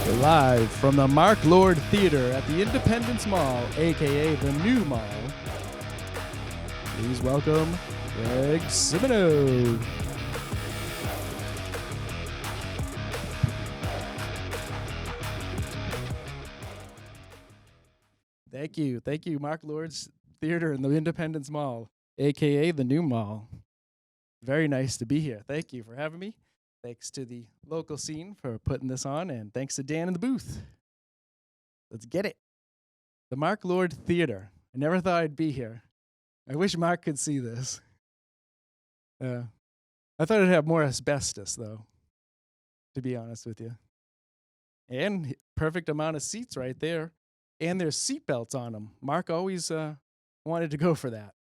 We're live from the Mark Lord Theater at the Independence Mall, a.k.a. the New Mall. Please welcome Greg Simoneau. Thank you, Mark Lord's Theater in the Independence Mall, a.k.a. the New Mall. Very nice to be here. Thank you for having me. Thanks to the local scene for putting this on, and thanks to Dan in the booth. Let's get it. The Mark Lord Theater. I never thought I'd be here. I wish Mark could see this. I thought it'd have more asbestos, though, to be honest with you. And perfect amount of seats right there. And there's seatbelts on them. Mark always wanted to go for that.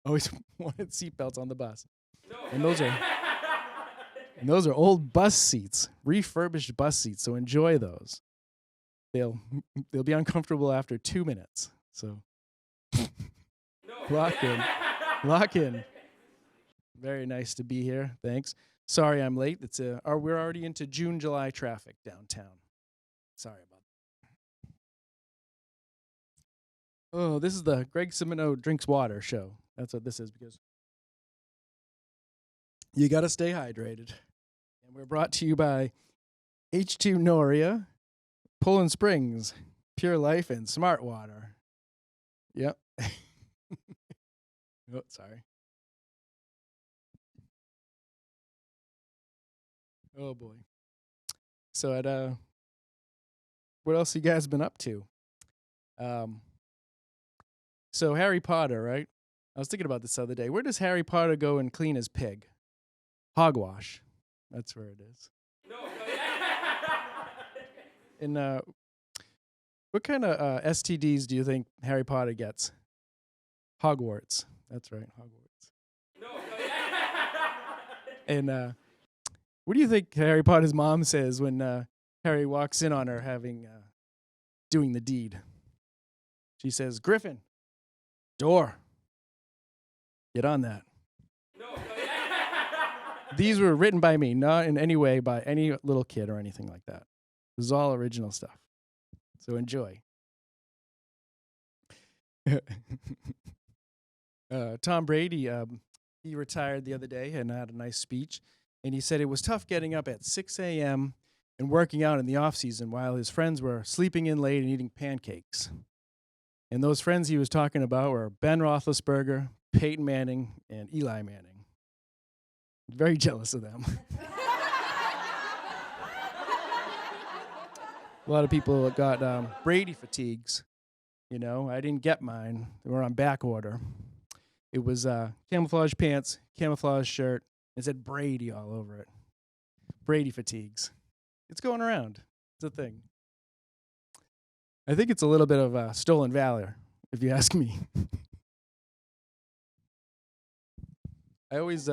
Always wanted seatbelts on the bus. No. And those are old bus seats, refurbished bus seats, so enjoy those. They'll be uncomfortable after 2 minutes. So lock in. Very nice to be here. Thanks. Sorry I'm late. We're already into June, July traffic downtown. Sorry about that. Oh, this is the Greg Simoneau Drinks Water show. That's what this is, because you got to stay hydrated. And we're brought to you by H2 Noria, Poland Springs, Pure Life, and Smart Water. Yep. Oh, sorry. Oh, boy. So what else you guys been up to? So Harry Potter, right? I was thinking about this the other day. Where does Harry Potter go and clean his pig? Hogwash. That's where it is. No. And what kind of STDs do you think Harry Potter gets? Hogwarts. That's right, Hogwarts. No. And what do you think Harry Potter's mom says when Harry walks in on her doing the deed? She says, "Griffin, door. Get on that." These were written by me, not in any way by any little kid or anything like that. This is all original stuff. So enjoy. Tom Brady, he retired the other day and had a nice speech. And he said it was tough getting up at 6 a.m. and working out in the off season while his friends were sleeping in late and eating pancakes. And those friends he was talking about were Ben Roethlisberger, Peyton Manning, and Eli Manning. Very jealous of them. A lot of people got Brady fatigues. You know, I didn't get mine. They were on back order. It was camouflage pants, camouflage shirt. It said Brady all over it. Brady fatigues. It's going around. It's a thing. I think it's a little bit of stolen valor, if you ask me. I always...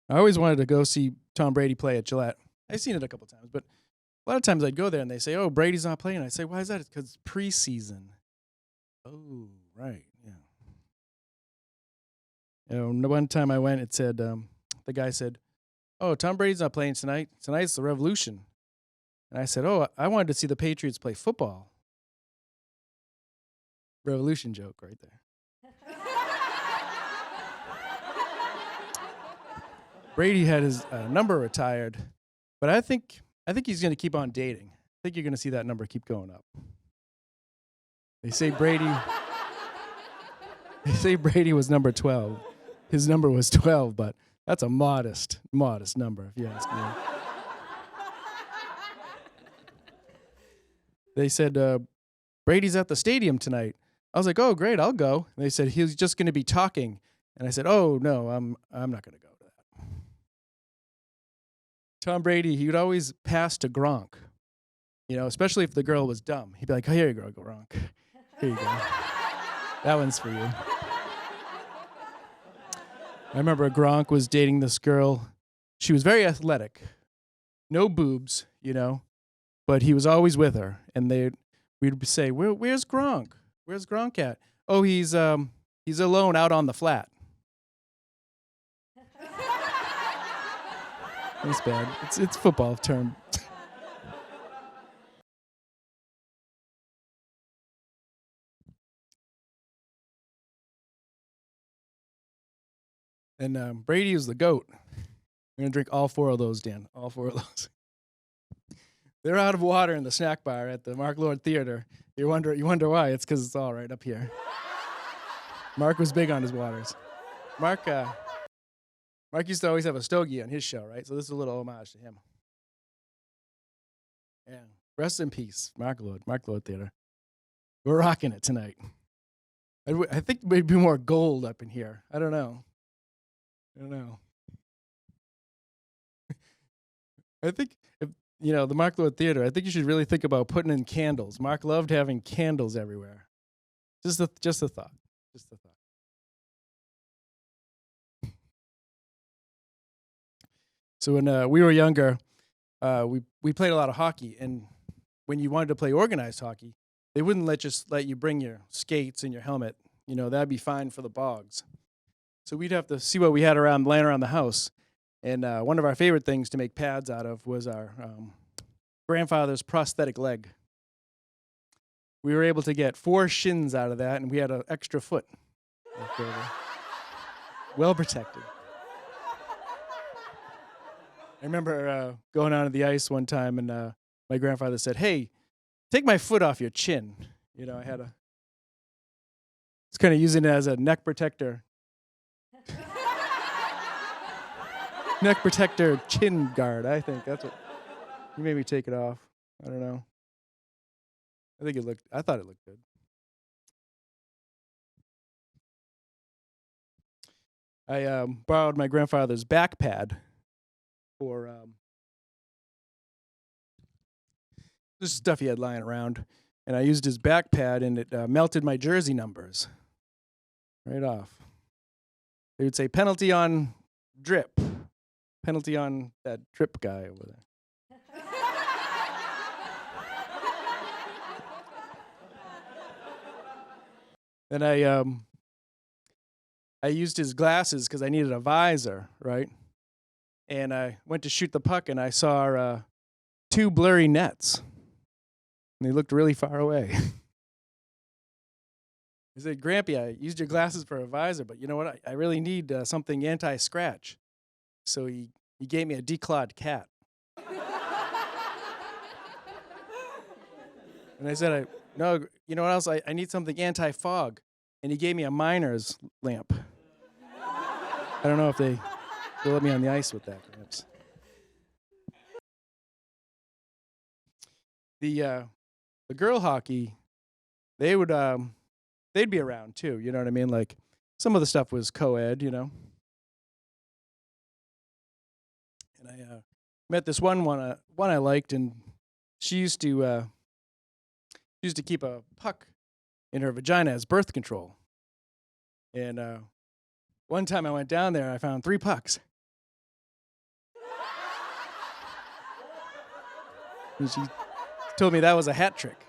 I always wanted to go see Tom Brady play at Gillette. I've seen it a couple times, but a lot of times I'd go there and they say, "Oh, Brady's not playing." I'd say, "Why is that?" It's because it's preseason. Oh, right, yeah. You know, one time I went, it said, the guy said, "Oh, Tom Brady's not playing tonight. Tonight's the Revolution." And I said, "Oh, I wanted to see the Patriots play football." Revolution joke right there. Brady had his number retired, but I think he's going to keep on dating. I think you're going to see that number keep going up. They say Brady was number 12. His number was 12, but that's a modest number, if you ask me. They said, "Brady's at the stadium tonight." I was like, "Oh, great, I'll go." And they said, "He's just going to be talking." And I said, "Oh, no, I'm not going to go to that." Tom Brady, he would always pass to Gronk, you know, especially if the girl was dumb. He'd be like, "Oh, here you go, Gronk. Here you go. That one's for you." I remember Gronk was dating this girl. She was very athletic. No boobs, you know, but he was always with her. And we'd say, "Where's Gronk? Where's Gronk at?" "Oh, he's alone out on the flat." It's bad. It's football term. And Brady was the GOAT. I'm going to drink all 4 of those, Dan. All 4 of those. They're out of water in the snack bar at the Mark Lord Theater. You wonder why? It's because it's all right up here. Mark was big on his waters. Mark used to always have a stogie on his show, right? So this is a little homage to him. Yeah. Rest in peace, Mark Lord Theater. We're rocking it tonight. I think maybe more gold up in here. I don't know. I think if the Mark Lord Theater, I think you should really think about putting in candles. Mark loved having candles everywhere. Just a thought. Just a thought. So when we were younger, we played a lot of hockey, and when you wanted to play organized hockey, they wouldn't let you bring your skates and your helmet. That'd be fine for the bogs. So we'd have to see what we had laying around the house. And one of our favorite things to make pads out of was our grandfather's prosthetic leg. We were able to get 4 shins out of that, and we had an extra foot. Well protected. I remember going onto the ice one time, and my grandfather said, "Hey, take my foot off your chin." I had it's kind of using it as a neck protector. Neck protector chin guard, I think. That's what. You made me take it off. I don't know. I thought it looked good. I borrowed my grandfather's back pad for this stuff he had lying around, and I used his back pad, and it melted my jersey numbers right off. They would say penalty on drip, penalty on that drip guy over there. Then I used his glasses because I needed a visor, right? And I went to shoot the puck, and I saw 2 blurry nets. And they looked really far away. I said, "Grampy, I used your glasses for a visor, but you know what? I really need something anti-scratch." So he gave me a declawed cat. And I said, "No, you know what else? I need something anti-fog." And he gave me a miner's lamp. I don't know if they'll let me on the ice with that, perhaps. The girl hockey, they'd be around too. You know what I mean? Like some of the stuff was co-ed, And I met this one I liked, and she used to keep a puck in her vagina as birth control. And one time I went down there, I found 3 pucks. And she told me that was a hat trick.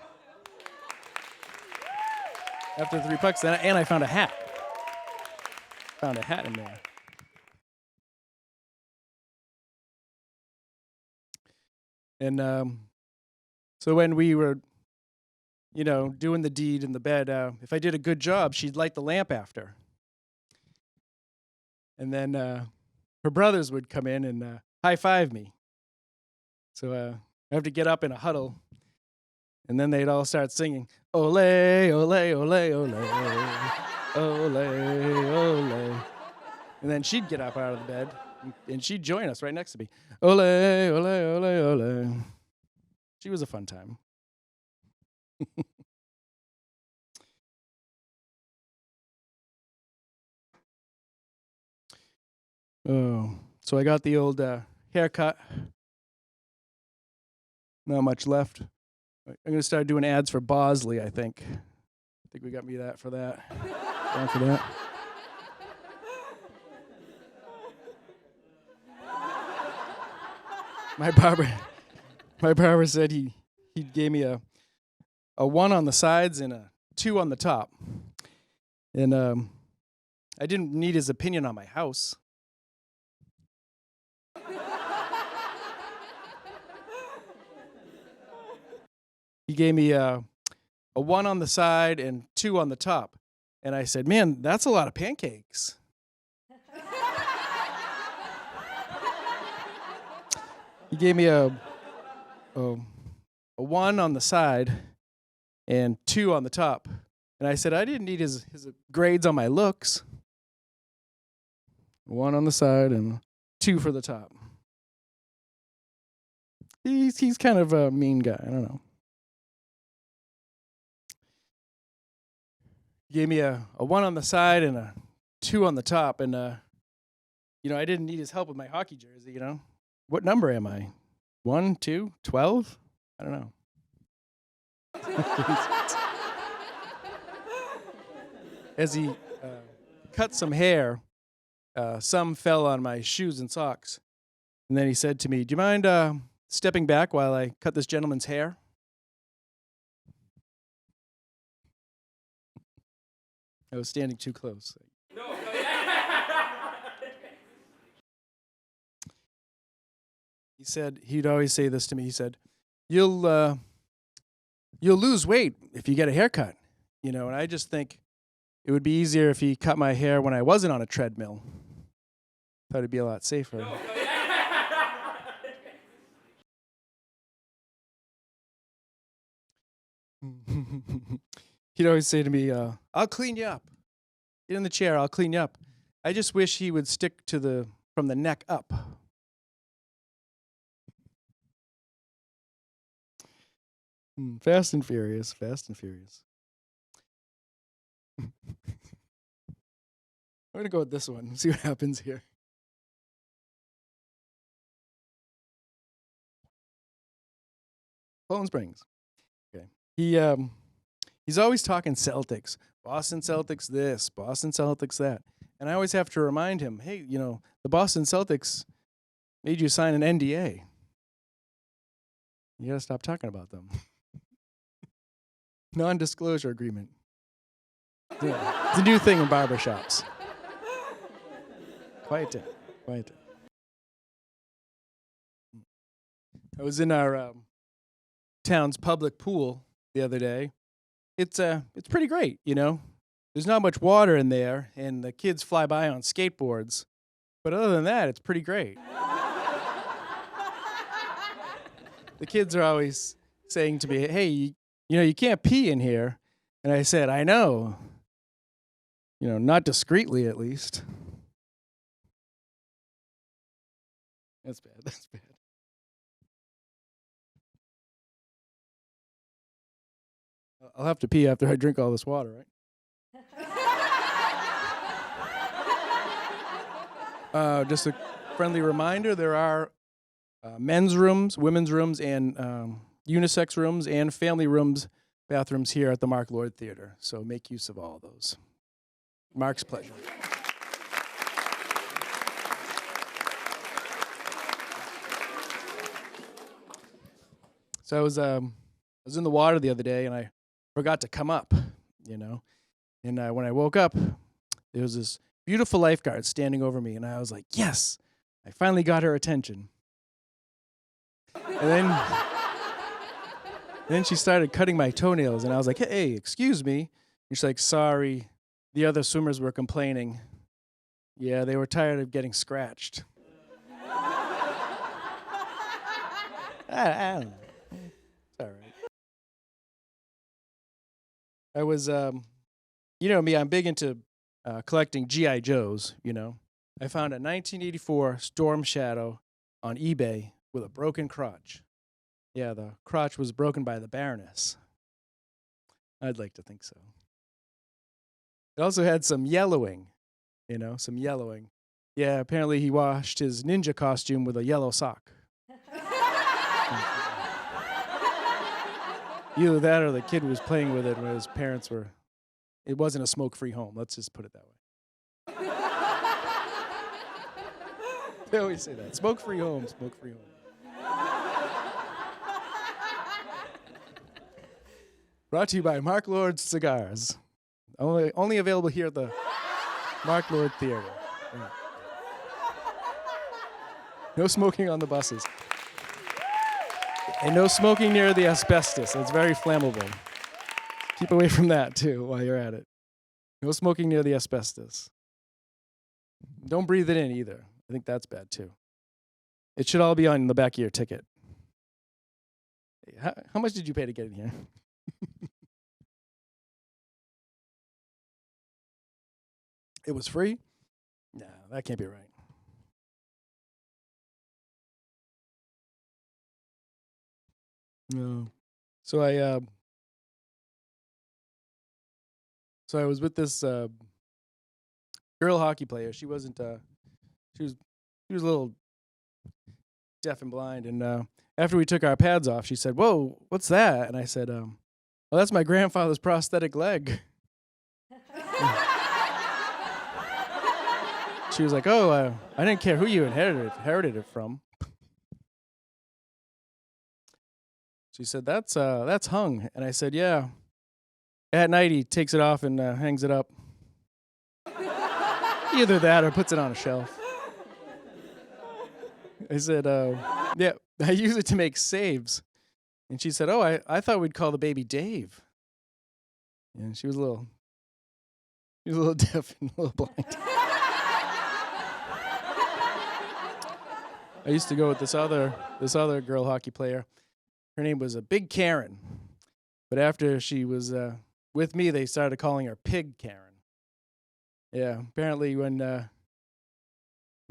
After 3 pucks, and I found a hat. Found a hat in there. And so when we were, doing the deed in the bed, if I did a good job, she'd light the lamp after. And then her brothers would come in and high-five me. So I have to get up in a huddle, and then they'd all start singing, "Ole, ole, ole, ole, ole, ole." And then she'd get up out of the bed, and she'd join us right next to me. "Ole, ole, ole, ole." She was a fun time. Oh, so I got the old haircut. Not much left. I'm going to start doing ads for Bosley, I think. I think we got me that for that. Down for that. My barber said he gave me a 1 on the sides and a 2 on the top. And I didn't need his opinion on my house. he gave me a 1 on the side and 2 on the top. And I said, man, that's a lot of pancakes. He gave me a 1 on the side and 2 on the top. And I said, I didn't need his grades on my looks. 1 on the side and 2 for the top. He's kind of a mean guy. I don't know. He gave me a 1 on the side and a 2 on the top. And, I didn't need his help with my hockey jersey, What number am I? 1, 2, 12? I don't know. As he cut some hair, some fell on my shoes and socks. And then he said to me, do you mind stepping back while I cut this gentleman's hair? I was standing too close. He said, he'd always say this to me. He said, you'll lose weight if you get a haircut. And I just think it would be easier if he cut my hair when I wasn't on a treadmill. Thought it'd be a lot safer. He'd always say to me, I'll clean you up. Get in the chair, I'll clean you up. I just wish he would stick from the neck up. Fast and Furious, Fast and Furious. I'm going to go with this one, see what happens here. Poland Springs. Okay. He's always talking Celtics. Boston Celtics this, Boston Celtics that. And I always have to remind him, hey, the Boston Celtics made you sign an NDA. You got to stop talking about them. Non-disclosure agreement. Yeah, it's a new thing in barbershops. Quiet down. Quiet down. I was in our town's public pool the other day. It's pretty great, There's not much water in there, and the kids fly by on skateboards. But other than that, it's pretty great. The kids are always saying to me, hey, you can't pee in here. And I said, I know. Not discreetly, at least. That's bad. That's bad. I'll have to pee after I drink all this water, right? Just a friendly reminder, there are men's rooms, women's rooms, and unisex rooms and family rooms, bathrooms here at the Mark Lord Theater. So make use of all of those. Mark's pleasure. So I was in the water the other day, and I forgot to come up, And when I woke up, there was this beautiful lifeguard standing over me, and I was like, yes, I finally got her attention. And then she started cutting my toenails, and I was like, hey, excuse me. And she's like, sorry, the other swimmers were complaining. Yeah, they were tired of getting scratched. I don't know. It's all right. I was, me, I'm big into collecting G.I. Joes, I found a 1984 Storm Shadow on eBay with a broken crotch. Yeah, the crotch was broken by the Baroness. I'd like to think so. It also had some yellowing, some yellowing. Yeah, apparently he washed his ninja costume with a yellow sock. Either that or the kid was playing with it when his parents were. It wasn't a smoke-free home. Let's just put it that way. They always say that. Smoke-free home, smoke-free home. Brought to you by Mark Lord Cigars. Only available here at the Mark Lord Theater. Yeah. No smoking on the buses. And no smoking near the asbestos. It's very flammable. Keep away from that, too, while you're at it. No smoking near the asbestos. Don't breathe it in, either. I think that's bad, too. It should all be on the back of your ticket. How much did you pay to get in here? It was free? No, that can't be right. No. So I was with this girl hockey player. She wasn't. She was a little deaf and blind. And after we took our pads off, she said, "Whoa, what's that?" And I said, "Well, that's my grandfather's prosthetic leg." She was like, "Oh, I didn't care who you inherited it from." She said, "That's hung." And I said, "Yeah. At night he takes it off and hangs it up. Either that or puts it on a shelf." I said, "Yeah, I use it to make saves." And she said, "Oh, I thought we'd call the baby Dave." And she was a little deaf and a little blind. I used to go with this other girl hockey player. Her name was Big Karen. But after she was with me, they started calling her Pig Karen. Yeah, apparently when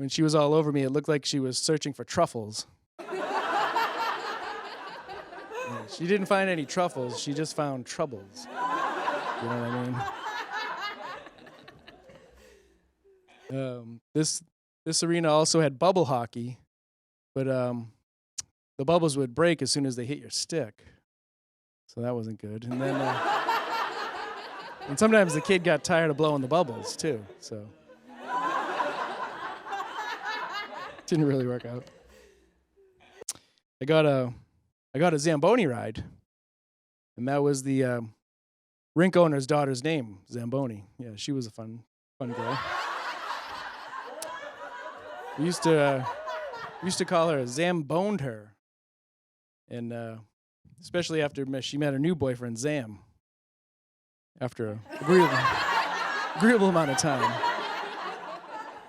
she was all over me, it looked like she was searching for truffles. Yeah, she didn't find any truffles, she just found troubles. You know what I mean? This arena also had bubble hockey, but the bubbles would break as soon as they hit your stick. So that wasn't good. And then and sometimes the kid got tired of blowing the bubbles too, so didn't really work out. I got a Zamboni ride, and that was the rink owner's daughter's name, Zamboni. Yeah, she was a fun girl. We used to call her Zamboned her, and especially after she met her new boyfriend Zam. After a agreeable amount of time.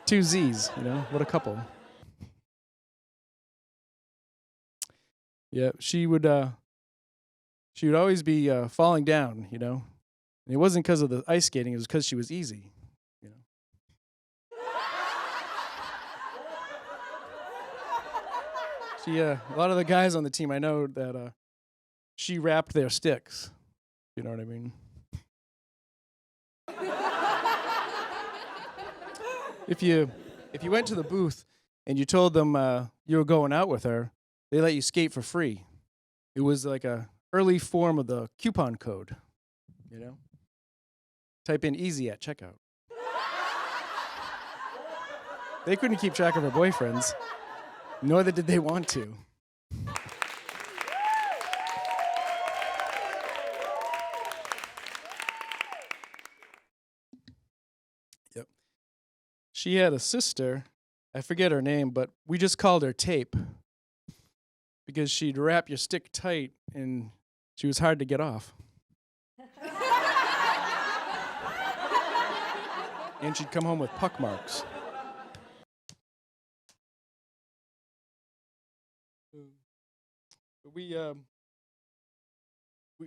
2 Z's, you know, what a couple. Yeah, she would always be falling down, you know. And it wasn't because of the ice skating; it was because she was easy, you know. A lot of the guys on the team, I know that she wrapped their sticks. You know what I mean? If you went to the booth and you told them you were going out with her, they let you skate for free. It was like a early form of the coupon code, you know? Type in easy at checkout. They couldn't keep track of her boyfriends, nor did they want to. Yep. She had a sister, I forget her name, but we just called her Tape because she'd wrap your stick tight and she was hard to get off. And she'd come home with puck marks.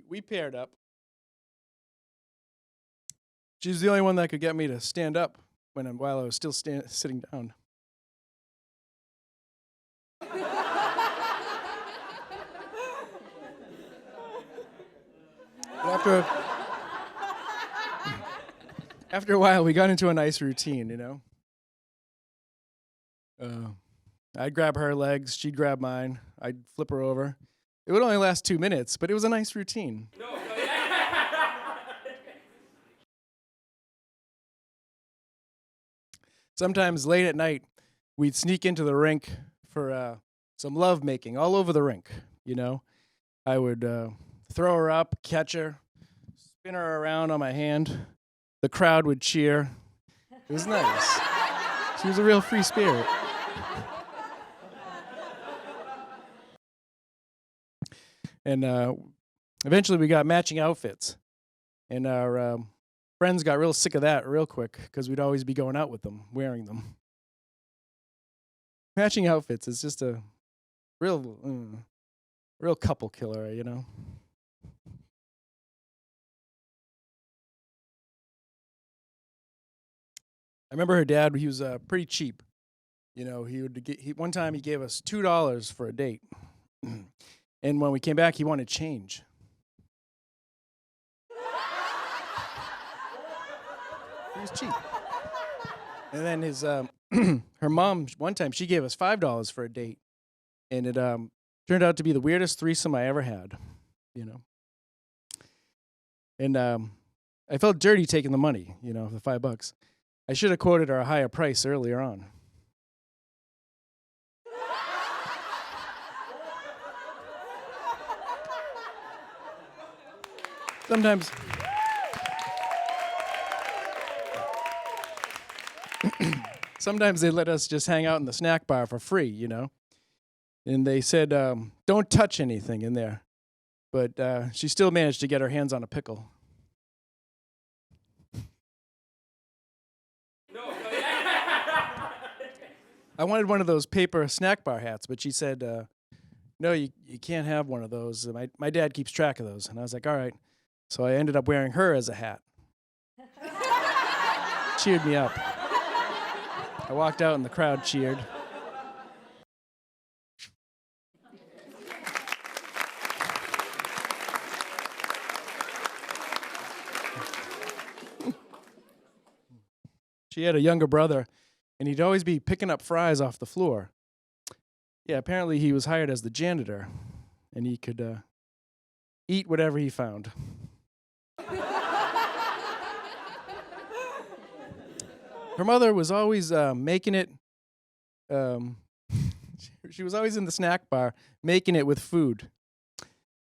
We paired up. She's the only one that could get me to stand up while I was still sitting down. After a while, we got into a nice routine, you know. I'd grab her legs, she'd grab mine, I'd flip her over. It would only last 2 minutes, but it was a nice routine. Sometimes late at night, we'd sneak into the rink for some love making all over the rink, you know. I would throw her up, catch her, spin her around on my hand. The crowd would cheer. It was nice. She was a real free spirit. And eventually we got matching outfits. And our friends got real sick of that real quick because we'd always be going out with them, wearing them. Matching outfits is just a real couple killer, you know. I remember her dad. He was pretty cheap. You know, one time he gave us $2 for a date, and when we came back, he wanted change. He was cheap. And then his her mom one time she gave us $5 for a date, and it turned out to be the weirdest threesome I ever had. You know, and I felt dirty taking the money. You know, the $5. I should have quoted her a higher price earlier on. Sometimes they let us just hang out in the snack bar for free, you know. And they said, don't touch anything in there. But she still managed to get her hands on a pickle. I wanted one of those paper snack bar hats, but she said, no, you can't have one of those. My dad keeps track of those. And I was like, all right. So I ended up wearing her as a hat. Cheered me up. I walked out and the crowd cheered. She had a younger brother, and he'd always be picking up fries off the floor. Yeah, apparently he was hired as the janitor, and he could eat whatever he found. Her mother was always making it. She was always in the snack bar making it with food.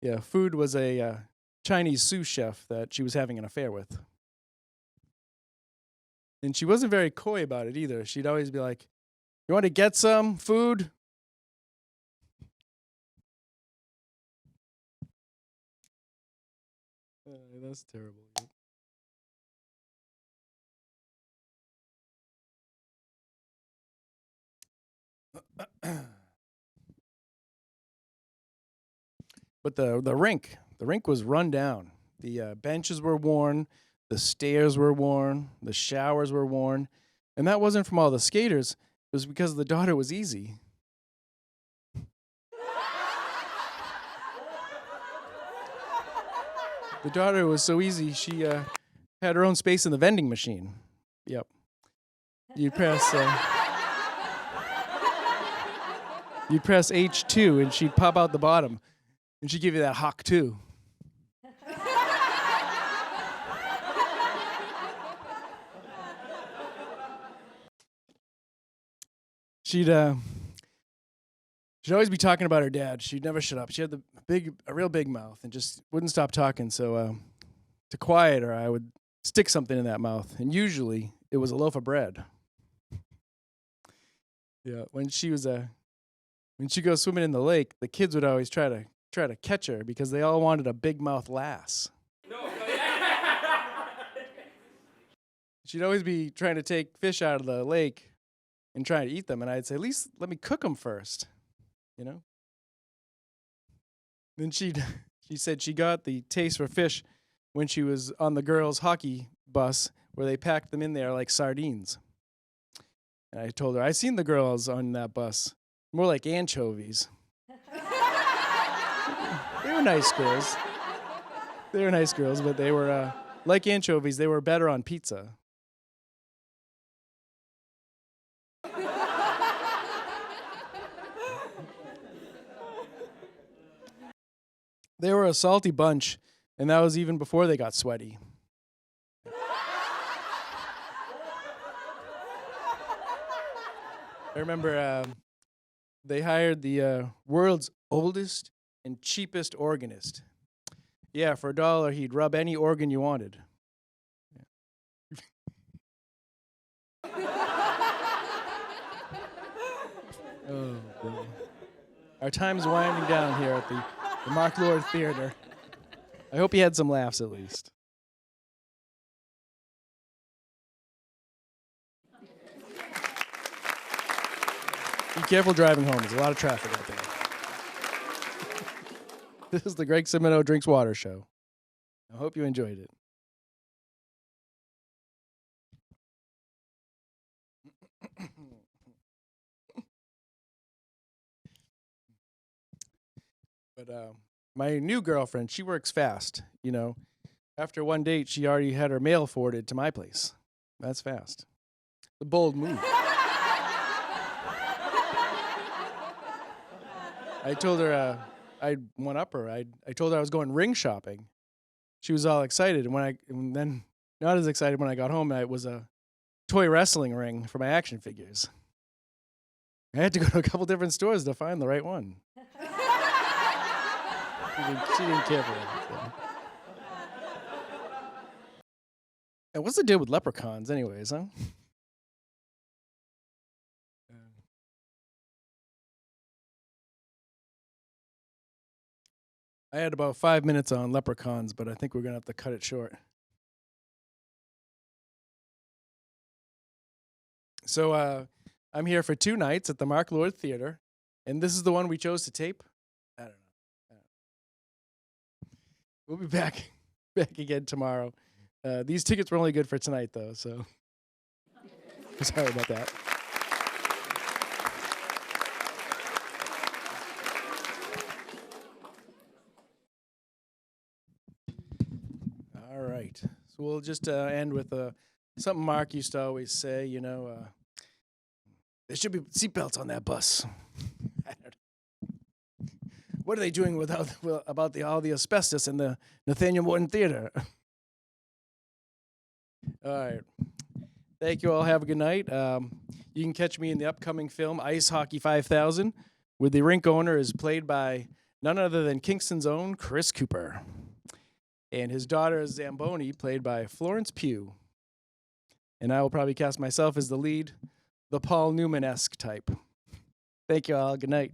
Yeah, food was a Chinese sous chef that she was having an affair with. And she wasn't very coy about it either. She'd always be like, you want to get some food? That's terrible. But the rink was run down. The benches were worn, the stairs were worn, the showers were worn, and that wasn't from all the skaters. It was because the daughter was easy. The daughter was so easy, she had her own space in the vending machine. Yep. You'd press H2 and she'd pop out the bottom. And she'd give you that hawk too. She'd always be talking about her dad. She'd never shut up. She had a real big mouth and just wouldn't stop talking. So to quiet her, I would stick something in that mouth. And usually it was a loaf of bread. Yeah, when she goes swimming in the lake, the kids would always try to catch her because they all wanted a big mouth lass. She'd always be trying to take fish out of the lake and trying to eat them, and I'd say, at least let me cook them first, you know? Then she said she got the taste for fish when she was on the girls' hockey bus where they packed them in there like sardines. And I told her, I seen the girls on that bus, more like anchovies. They were nice girls. But they were, like anchovies, they were better on pizza. They were a salty bunch, and that was even before they got sweaty. I remember they hired the world's oldest and cheapest organist. Yeah, for $1, he'd rub any organ you wanted. Oh, boy. Our time's winding down here at the the Mark Lord Theater. I hope you had some laughs at least. Be careful driving home. There's a lot of traffic out there. This is the Greg Simoneau Drinks Water Show. I hope you enjoyed it. But my new girlfriend, she works fast. You know, after one date, she already had her mail forwarded to my place. That's fast. A bold move. I told her I'd one up her. I told her I was going ring shopping. She was all excited, and then not as excited when I got home. It was a toy wrestling ring for my action figures. I had to go to a couple different stores to find the right one. She didn't care for it. Yeah. And what's the deal with leprechauns, anyways, huh? I had about 5 minutes on leprechauns, but I think we're gonna have to cut it short. So I'm here for 2 nights at the Mark Lord Theater, and this is the one we chose to tape. I don't know. We'll be back again tomorrow. These tickets were only good for tonight, though, so sorry about that. All right. So we'll just end with something Mark used to always say, you know, there should be seatbelts on that bus. What are they doing about all the asbestos in the Nathaniel Morton Theater? All right. Thank you all. Have a good night. You can catch me in the upcoming film Ice Hockey 5000, where the rink owner is played by none other than Kingston's own Chris Cooper. And his daughter is Zamboni, played by Florence Pugh. And I will probably cast myself as the lead, the Paul Newman-esque type. Thank you all. Good night.